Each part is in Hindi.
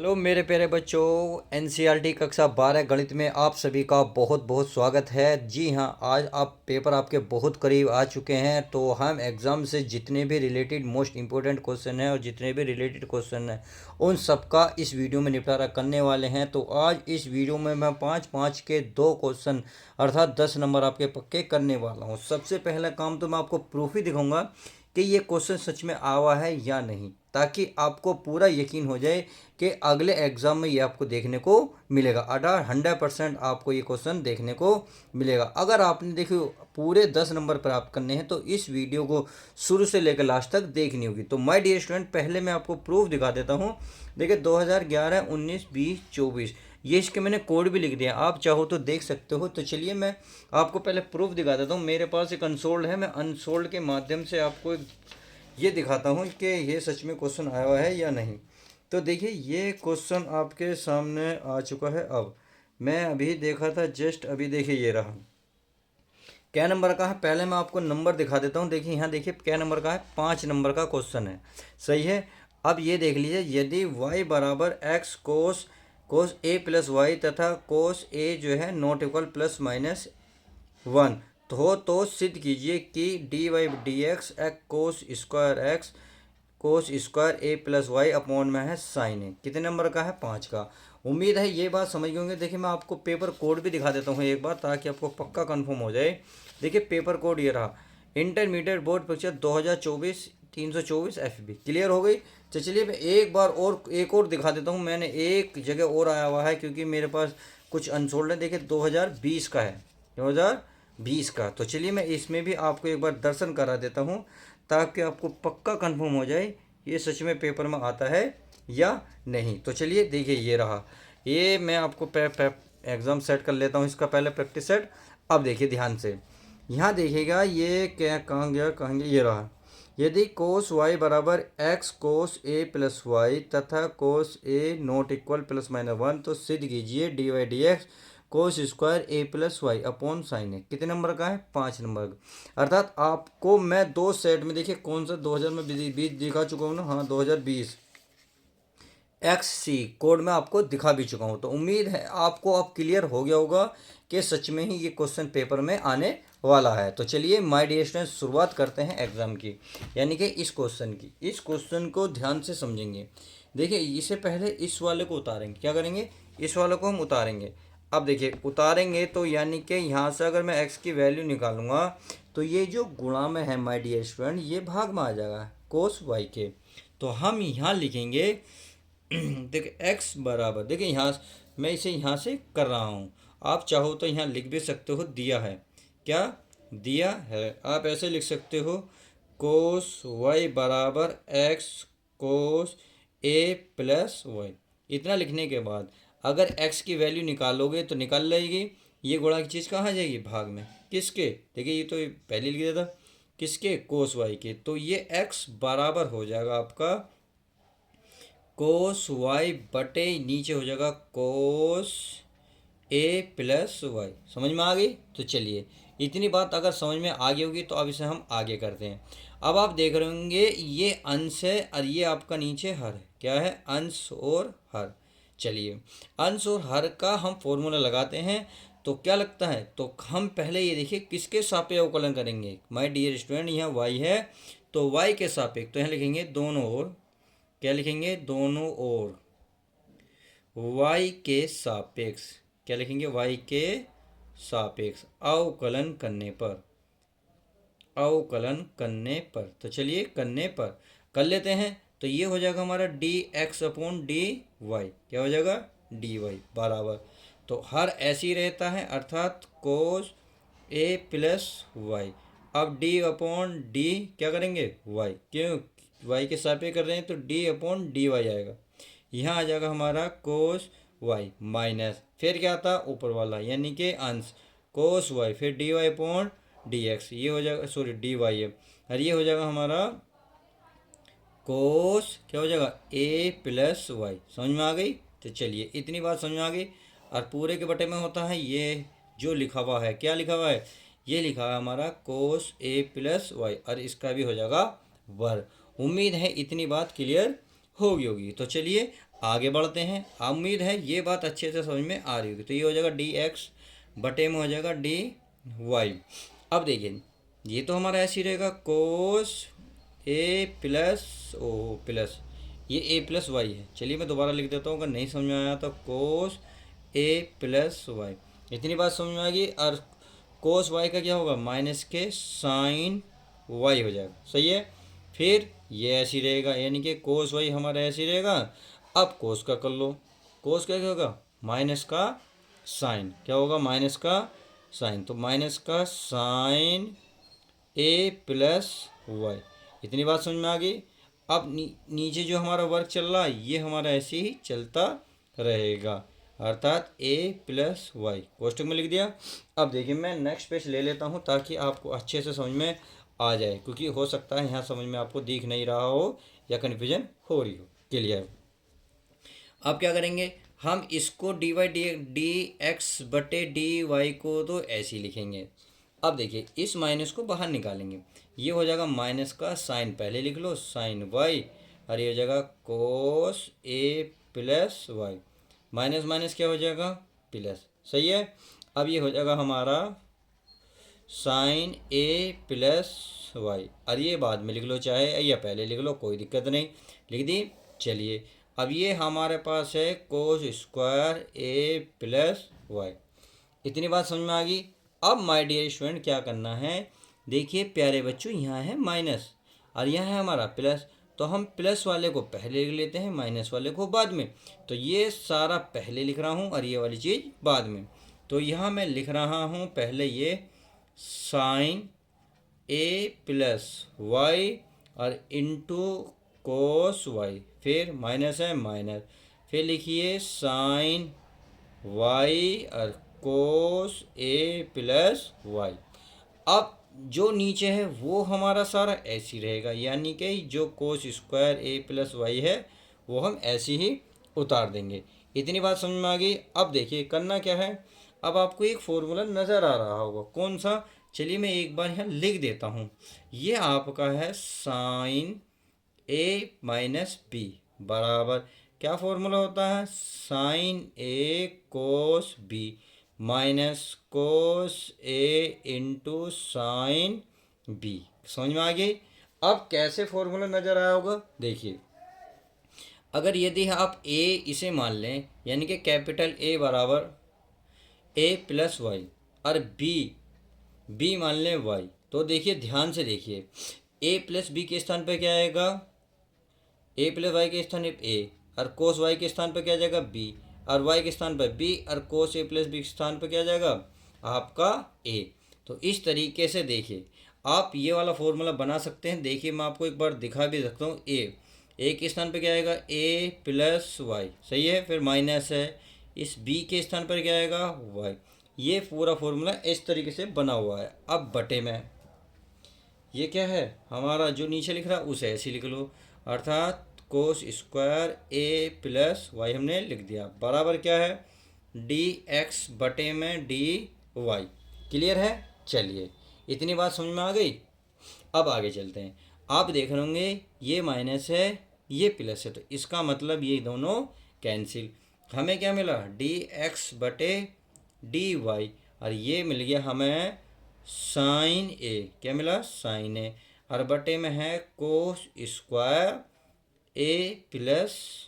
हेलो मेरे प्यारे बच्चों। एनसीईआरटी कक्षा 12 गणित में आप सभी का बहुत बहुत स्वागत है। जी हाँ, आज आप पेपर आपके बहुत करीब आ चुके हैं। तो हम एग्ज़ाम से जितने भी रिलेटेड मोस्ट इम्पोर्टेंट क्वेश्चन हैं और जितने भी रिलेटेड क्वेश्चन हैं उन सब का इस वीडियो में निपटारा करने वाले हैं। तो आज इस वीडियो में मैं 5-5 के 2 क्वेश्चन अर्थात 10 नंबर आपके पक्के करने वाला हूँ। सबसे पहला काम तो मैं आपको प्रूफ ही दिखाऊंगा कि ये क्वेश्चन सच में आवा है या नहीं, ताकि आपको पूरा यकीन हो जाए कि अगले एग्जाम में ये आपको देखने को मिलेगा। 100% आपको ये क्वेश्चन देखने को मिलेगा। अगर आपने देखिए पूरे 10 नंबर प्राप्त करने हैं तो इस वीडियो को शुरू से लेकर लास्ट तक देखनी होगी। तो माय डियर स्टूडेंट, पहले मैं आपको प्रूफ दिखा देता हूँ। देखिए 2011, 19, 20, 24 ये इसके मैंने कोड भी लिख दिया, आप चाहो तो देख सकते हो। तो चलिए मैं आपको पहले प्रूफ दिखा देता हूँ। मेरे पास एक अनसोल्ड है, मैं अनसोल्ड के माध्यम से आपको ये दिखाता हूँ कि ये सच में क्वेश्चन आया हुआ है या नहीं। तो देखिए ये क्वेश्चन आपके सामने आ चुका है। अब मैं अभी देखा था, जस्ट अभी देखिए ये रहा। क्या नंबर का है, पहले मैं आपको नंबर दिखा देता हूँ। देखिए यहाँ देखिए क्या नंबर का है, 5 नंबर का क्वेश्चन है। सही है। अब ये देख लीजिए, यदि y बराबर X cos cos A plus Y तथा कोस ए जो है नॉट इक्वल प्लस माइनस 1 तो सिद्ध कीजिए कि D Y D X X cos square ए प्लस वाई अपॉन में है साइन ए। कितने नंबर का है, 5 का। उम्मीद है ये बात समझ गए होंगे। देखिए मैं आपको पेपर कोड भी दिखा देता हूँ एक बार, ताकि आपको पक्का कंफर्म हो जाए। देखिए पेपर कोड ये रहा, इंटरमीडिएट बोर्ड परीक्षा 2024 324 FB। क्लियर हो गई। तो चलिए मैं एक बार और एक और दिखा देता हूँ। मैंने एक जगह और आया हुआ है क्योंकि मेरे पास कुछ अनसोल्ड है। देखिए 2020 का है, 2020 का। तो चलिए मैं इसमें भी आपको एक बार दर्शन करा देता हूँ, ताकि आपको पक्का कंफर्म हो जाए ये सच में पेपर में आता है या नहीं। तो चलिए देखिए ये रहा, ये मैं आपको एग्ज़ाम सेट कर लेता हूँ, इसका पहले प्रैक्टिस सेट। अब देखिए ध्यान से, यहाँ देखिएगा ये क्या कहाँ गया, कहाँ गया, ये रहा। यदि कोस वाई बराबर X cos A plus Y तथा cos A not equal plus minus 1 तो सिद्ध कीजिए D Y D X cos square A plus Y upon sine A. कितने नंबर का है, 5 नंबर का। अर्थात आपको मैं 2 सेट में, देखिए कौन सा 2020 दिखा चुका हूँ ना, हाँ 2020 XC कोड में आपको दिखा भी चुका हूँ। तो उम्मीद है आपको अब क्लियर हो गया होगा कि सच में ही ये क्वेश्चन पेपर में आने वाला है। तो चलिए माय डियर स्टूडेंट्स शुरुआत करते हैं एग्जाम की, यानी कि इस क्वेश्चन की। इस क्वेश्चन को ध्यान से समझेंगे। देखिए इससे पहले इस वाले को उतारेंगे, क्या करेंगे, इस वाले को हम उतारेंगे। अब देखिए उतारेंगे तो यानी कि यहाँ से अगर मैं x की वैल्यू निकालूंगा तो ये जो गुणा में है माय डियर स्टूडेंट, ये भाग में आ जाएगा कोस y के। तो हम यहाँ लिखेंगे देखिए x बराबर, देखिए यहाँ मैं इसे यहाँ से कर रहा हूँ, आप चाहो तो यहाँ लिख भी सकते हो, दिया है, क्या दिया है, आप ऐसे लिख सकते हो कोस y बराबर x cos a plus y. इतना लिखने के बाद अगर x की वैल्यू निकालोगे तो निकाल लेगी, ये गुणा की चीज़ कहाँ जाएगी, भाग में, किसके, देखिए ये तो पहले लिख दिया था, किसके, कोस y के। तो ये x बराबर हो जाएगा आपका कोस वाई बटे नीचे हो जाएगा कोस ए प्लस वाई। समझ में आ गई। तो चलिए इतनी बात अगर समझ में आ गई होगी तो अब इसे हम आगे करते हैं। अब आप देख रहे होंगे ये अंश है और ये आपका नीचे हर है, क्या है, अंश और हर। चलिए अंश और हर का हम फॉर्मूला लगाते हैं। तो क्या लगता है, तो हम पहले ये देखिए किसके सापेक्ष अवकलन करेंगे माय डियर स्टूडेंट, यहाँ y है तो y के सापेक्ष, तो यहाँ लिखेंगे दोनों ओर, क्या लिखेंगे, दोनों ओर y के सापेक्ष, क्या लिखेंगे, y के सापेक्ष अवकलन करने पर, अवकलन करने पर। तो चलिए करने पर कर लेते हैं। तो ये हो जाएगा हमारा d x upon D y, क्या हो जाएगा, डी वाई बराबर, तो हर ऐसे ही रहता है अर्थात कोस ए प्लस वाई। अब डी अपॉन डी क्या करेंगे, वाई, क्यों वाई के सापेक्ष कर रहे हैं तो डी अपॉन डी वाई आएगा। यहाँ आ जाएगा हमारा कोस वाई माइनस, फिर क्या था ऊपर वाला यानी कि अंश कोस वाई, फिर d y upon d x, ये हो जाएगा, सॉरी डी वाई है, और ये हो जाएगा हमारा कोस, क्या हो जाएगा, ए प्लस वाई। समझ में आ गई। तो चलिए इतनी बात समझ में आ गई। और पूरे के बटे में होता है ये जो लिखा हुआ है, क्या लिखा हुआ है, ये लिखा है हमारा कोस ए प्लस वाई, और इसका भी हो जाएगा वर्ग। उम्मीद है इतनी बात क्लियर होगी। तो चलिए आगे बढ़ते हैं। उम्मीद है ये बात अच्छे से समझ में आ रही होगी। तो ये हो जाएगा डी एक्स बटे में हो जाएगा डी वाई। अब देखिए ये तो हमारा ऐसे ही रहेगा कोस ए प्लस ओ प्लस ये ए प्लस वाई है। चलिए मैं दोबारा लिख देता हूँ, अगर नहीं समझ में आया तो कोस ए प्लस वाई। इतनी बात समझ में आ गई। और कोस वाई का क्या होगा, माइनस के साइन वाई हो जाएगा। सही है। फिर ये ऐसे ही रहेगा, यानी कि कोस वाई हमारा ऐसे ही रहेगा। अब कोस का कर लो। कोस का क्या होगा, माइनस का साइन। क्या होगा, माइनस का साइन। तो माइनस का साइन ए प्लस वाई। इतनी बात समझ में आ गई। अब नीचे जो हमारा वर्क चल रहा है ये हमारा ऐसे ही चलता रहेगा, अर्थात ए प्लस वाई कोष्टक में लिख दिया। अब देखिए मैं नेक्स्ट पेज ले लेता हूँ ताकि आपको अच्छे से समझ में आ जाए, क्योंकि हो सकता है यहाँ समझ में आपको दिख नहीं रहा हो या कन्फ्यूजन हो रही हो। क्लियर। अब क्या करेंगे, हम इसको डी वाई डी एक्स बटे डी वाई को तो ऐसे ही लिखेंगे। अब देखिए इस माइनस को बाहर निकालेंगे, ये हो जाएगा माइनस का साइन, पहले लिख लो साइन वाई, और ये हो जाएगा कोस A plus Y. Minus minus क्या हो जाएगा, प्लस। सही है। अब ये हो जाएगा हमारा साइन ए प्लस वाई, और ये बाद में लिख लो चाहे या पहले लिख लो, कोई दिक्कत नहीं। लिख दी। चलिए अब ये हमारे पास है कोस स्क्वायर ए प्लस वाई। इतनी बात समझ में आ गई। अब माय डियर स्टूडेंट क्या करना है, देखिए प्यारे बच्चों, यहाँ है माइनस और यहाँ है हमारा प्लस, तो हम प्लस वाले को पहले लिख लेते हैं, माइनस वाले को बाद में। तो ये सारा पहले लिख रहा हूँ और ये वाली चीज़ बाद में। तो यहाँ मैं लिख रहा हूँ पहले ये साइन ए प्लस वाई और इंटू कोस वाई, फिर माइनस है माइनस, फिर लिखिए साइन वाई और कोस ए प्लस वाई। अब जो नीचे है वो हमारा सारा ऐसे ही रहेगा, यानी कि जो कोस स्क्वायर ए प्लस वाई है वो हम ऐसे ही उतार देंगे। इतनी बात समझ में आ गई। अब देखिए करना क्या है, अब आपको एक फॉर्मूला नज़र आ रहा होगा, कौन सा, चलिए मैं एक बार यहाँ लिख देता हूँ। ये आपका है साइन ए माइनस बी बराबर क्या फॉर्मूला होता है, साइन ए कोस बी माइनस कोस ए इंटू साइन बी। समझ में आ गई। अब कैसे फॉर्मूला नज़र आया होगा, देखिए अगर यदि आप ए इसे मान लें, यानी कि कैपिटल ए बराबर ए प्लस वाई और बी मान लें वाई, तो देखिए ध्यान से देखिए, ए प्लस बी के स्थान पर क्या आएगा, ए प्लस वाई के स्थान पर ए, और कोस वाई के स्थान पर क्या जाएगा बी, और वाई के स्थान पर बी, और कोस ए प्लस बी के स्थान पर क्या जाएगा आपका ए। तो इस तरीके से देखिए आप ये वाला फॉर्मूला बना सकते हैं। देखिए मैं आपको एक बार दिखा भी सकता हूँ। ए के स्थान पर क्या आएगा, ए प्लस वाई। सही है। फिर माइनस है, इस बी के स्थान पर क्या आएगा, वाई। ये पूरा फॉर्मूला इस तरीके से बना हुआ है। अब बटे में ये क्या है हमारा जो नीचे लिख रहा है उसे ऐसे लिख लो, अर्थात कोस स्क्वायर ए प्लस वाई हमने लिख दिया, बराबर क्या है डी एक्स बटे में डी वाई। क्लियर है। चलिए इतनी बात समझ में आ गई। अब आगे चलते हैं। आप देख रहे होंगे ये माइनस है ये प्लस है, तो इसका मतलब ये दोनों कैंसिल। हमें क्या मिला, डी एक्स बटे डी वाई, और ये मिल गया हमें साइन ए, क्या मिला साइन ए, और बटे में है कोस स्क्वायर ए प्लस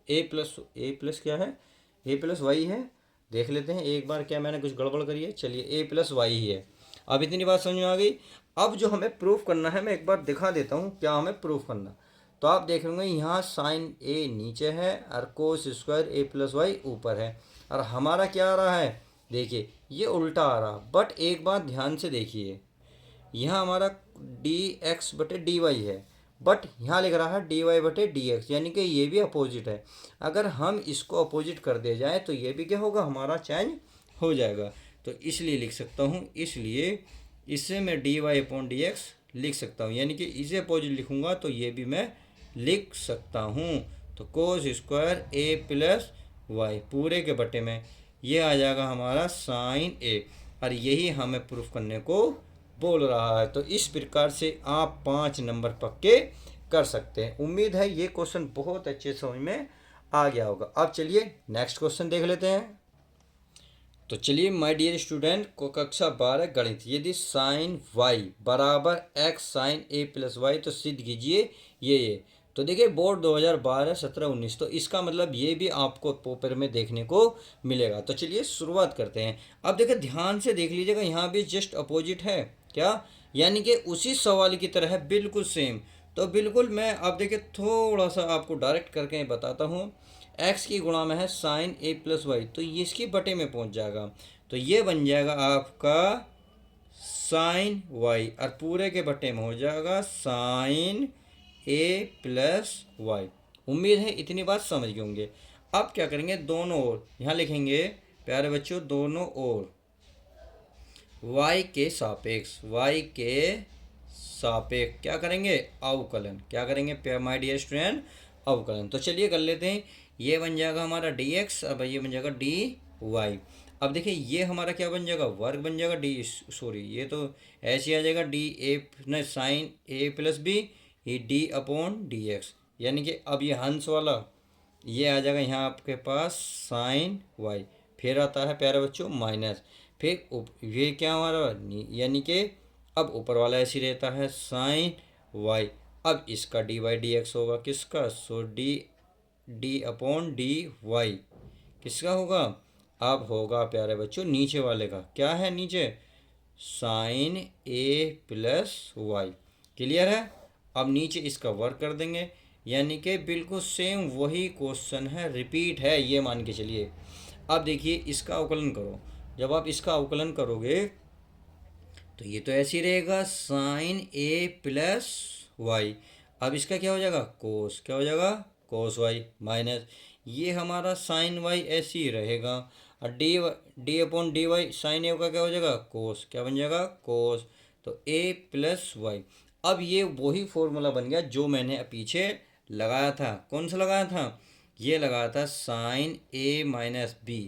क्या है, ए प्लस वाई है। देख लेते हैं एक बार, क्या मैंने कुछ गड़बड़ करी है, चलिए ए प्लस वाई ही है। अब इतनी बात समझ में आ गई। अब जो हमें प्रूफ करना है मैं एक बार दिखा देता हूँ क्या हमें प्रूफ करना। तो आप देख रहे यहाँ साइन ए नीचे है और कोस स्क्वायर ए प्लस वाई ऊपर है, और हमारा क्या आ रहा है, देखिए ये उल्टा आ रहा। बट एक बात ध्यान से देखिए, यहाँ हमारा डी एक्स बटे डी वाई है, बट यहाँ लिख रहा है डी वाई बटे डी एक्स, यानी कि ये भी अपोजिट है। अगर हम इसको अपोजिट कर दे जाए तो ये भी क्या होगा, हमारा चेंज हो जाएगा। तो इसलिए लिख सकता हूँ, इसलिए इससे मैं d y upon d x लिख सकता हूँ, यानी कि इसे अपोजिट लिखूँगा तो ये भी मैं लिख सकता हूँ। तो कोस स्क्वायर ए प्लस वाई पूरे के बटे में ये आ जाएगा हमारा साइन ए, और यही हमें प्रूफ करने को बोल रहा है। तो इस प्रकार से आप 5 नंबर पक्के कर सकते हैं। उम्मीद है ये क्वेश्चन बहुत अच्छे समझ में आ गया होगा। अब चलिए नेक्स्ट क्वेश्चन देख लेते हैं। तो चलिए माय डियर स्टूडेंट को कक्षा 12 गणित, यदि साइन वाई बराबर एक्स साइन ए प्लस वाई तो सिद्ध कीजिए ये। तो देखिए बोर्ड 2012 17 19, तो इसका मतलब ये भी आपको पेपर में देखने को मिलेगा। तो चलिए शुरुआत करते हैं। अब देखिए ध्यान से देख लीजिएगा, यहाँ भी जस्ट अपोजिट है क्या, यानी कि उसी सवाल की तरह है, बिल्कुल सेम। तो बिल्कुल मैं अब देखिए थोड़ा सा आपको डायरेक्ट करके बताता हूँ। एक्स की गुणा में है साइन ए प्लस वाई, तो ये इसकी बटे में पहुंच जाएगा, तो ये बन जाएगा आपका साइन वाई, और पूरे के बटे में हो जाएगा साइन ए प्लस वाई। उम्मीद है इतनी बात समझ गए होंगे। अब क्या करेंगे, दोनों ओर यहाँ लिखेंगे प्यारे बच्चों, दोनों ओर y के सापेक्ष, y के सापेक्ष क्या करेंगे, अवकलन। क्या करेंगे माय डियर स्टूडेंट, अवकलन। तो चलिए कर लेते हैं। ये बन जाएगा हमारा dx, अब ये बन जाएगा dy। अब देखिए ये हमारा क्या बन जाएगा, वर्ग बन जाएगा डी, सॉरी ये तो ऐसे आ जाएगा डी ए न साइन ए प्लस बी, ये डी अपॉन डी एक्स, यानी कि अब ये हंस वाला ये आ जाएगा यहाँ आपके पास साइन वाई, फिर आता है प्यारे बच्चों माइनस, फिर ये क्या हमारा यानी कि अब ऊपर वाला ऐसे रहता है साइन वाई। अब इसका डी वाई डी एक्स होगा किसका, so D D upon D Y किसका होगा, अब होगा प्यारे बच्चों नीचे वाले का, क्या है नीचे, साइन ए प्लस वाई। क्लियर है। अब नीचे इसका वर्क कर देंगे, यानी कि बिल्कुल सेम वही क्वेश्चन है, रिपीट है ये मान के चलिए। अब देखिए इसका अवकलन करो, जब आप इसका अवकलन करोगे तो ये तो ऐसे ही रहेगा साइन ए प्लस वाई। अब इसका क्या हो जाएगा, कोस, क्या हो जाएगा, कोस वाई माइनस ये हमारा साइन वाई ऐसे ही रहेगा, और D D upon D Y sine A का क्या हो जाएगा, कोस, क्या बन जाएगा, कोस। तो ए प्लस वाई। अब ये वही फॉर्मूला बन गया जो मैंने पीछे लगाया था। कौन सा लगाया था, ये लगाया था साइन ए माइनस बी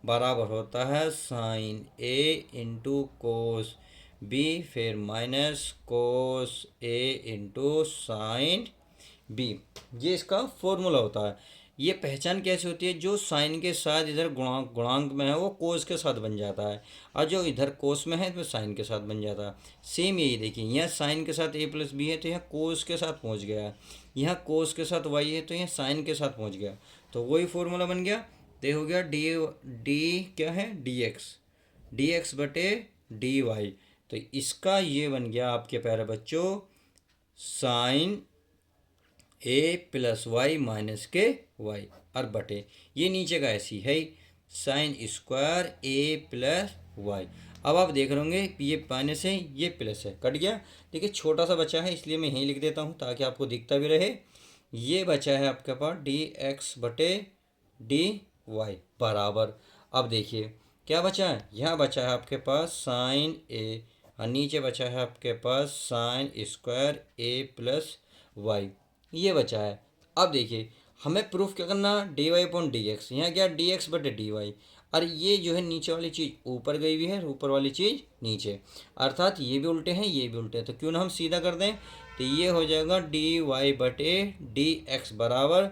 बराबर होता है साइन ए इंटू कोस बी, फिर माइनस कोस ए इंटू साइन बी, ये इसका फॉर्मूला होता है। ये पहचान कैसे होती है, जो साइन के साथ इधर गुणांक में है वो कोस के साथ बन जाता है, और जो इधर कोस में है तो साइन के साथ बन जाता है। सेम यही देखिए, यहाँ साइन के साथ ए प्लस बी है तो यहाँ कोस के साथ पहुँच गया, यहाँ कोस के साथ वाई है तो यहाँ साइन के साथ पहुँच गया, तो वही फॉर्मूला बन गया। तो हो गया डी डी क्या है, डी एक्स बटे डी वाई। तो इसका ये बन गया आपके प्यारे बच्चों साइन ए प्लस वाई माइनस के वाई, और बटे ये नीचे का ऐसी है साइन स्क्वायर ए प्लस वाई। अब आप देख रहे होंगे ये माइनस है ये प्लस है, कट गया। देखिए छोटा सा बचा है इसलिए मैं यहीं लिख देता हूँ ताकि आपको दिखता भी रहे। ये बचा है आपके पास डी एक्स बटे डी वाई बराबर, अब देखिए क्या बचा है, यहाँ बचा है आपके पास साइन ए, और नीचे बचा है आपके पास साइन स्क्वायर ए प्लस वाई, ये बचा है। अब देखिए हमें प्रूफ क्या करना, d y upon d x, यहाँ क्या डी एक्स बटे डी वाई, और ये जो है नीचे वाली चीज़ ऊपर गई हुई है, ऊपर वाली चीज़ नीचे, अर्थात ये भी उल्टे हैं ये भी उल्टे हैं, तो क्यों ना हम सीधा कर दें। तो ये हो जाएगा डी वाई बटे डी एक्स बराबर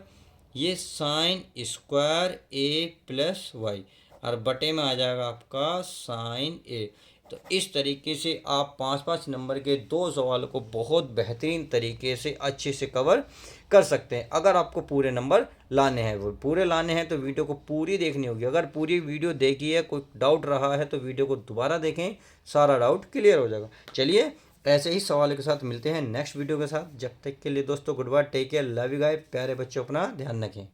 ये साइन स्क्वायर ए प्लस वाई, और बटे में आ जाएगा आपका साइन ए। तो इस तरीके से आप 5-5 नंबर के 2 सवालों को बहुत बेहतरीन तरीके से अच्छे से कवर कर सकते हैं। अगर आपको पूरे नंबर लाने हैं, वो पूरे लाने हैं तो वीडियो को पूरी देखनी होगी। अगर पूरी वीडियो देखी है, कोई डाउट रहा है तो वीडियो को दोबारा देखें, सारा डाउट क्लियर हो जाएगा। चलिए ऐसे ही सवाल के साथ मिलते हैं नेक्स्ट वीडियो के साथ। जब तक के लिए दोस्तों good bye, take care, love you guys, प्यारे बच्चों अपना ध्यान रखें।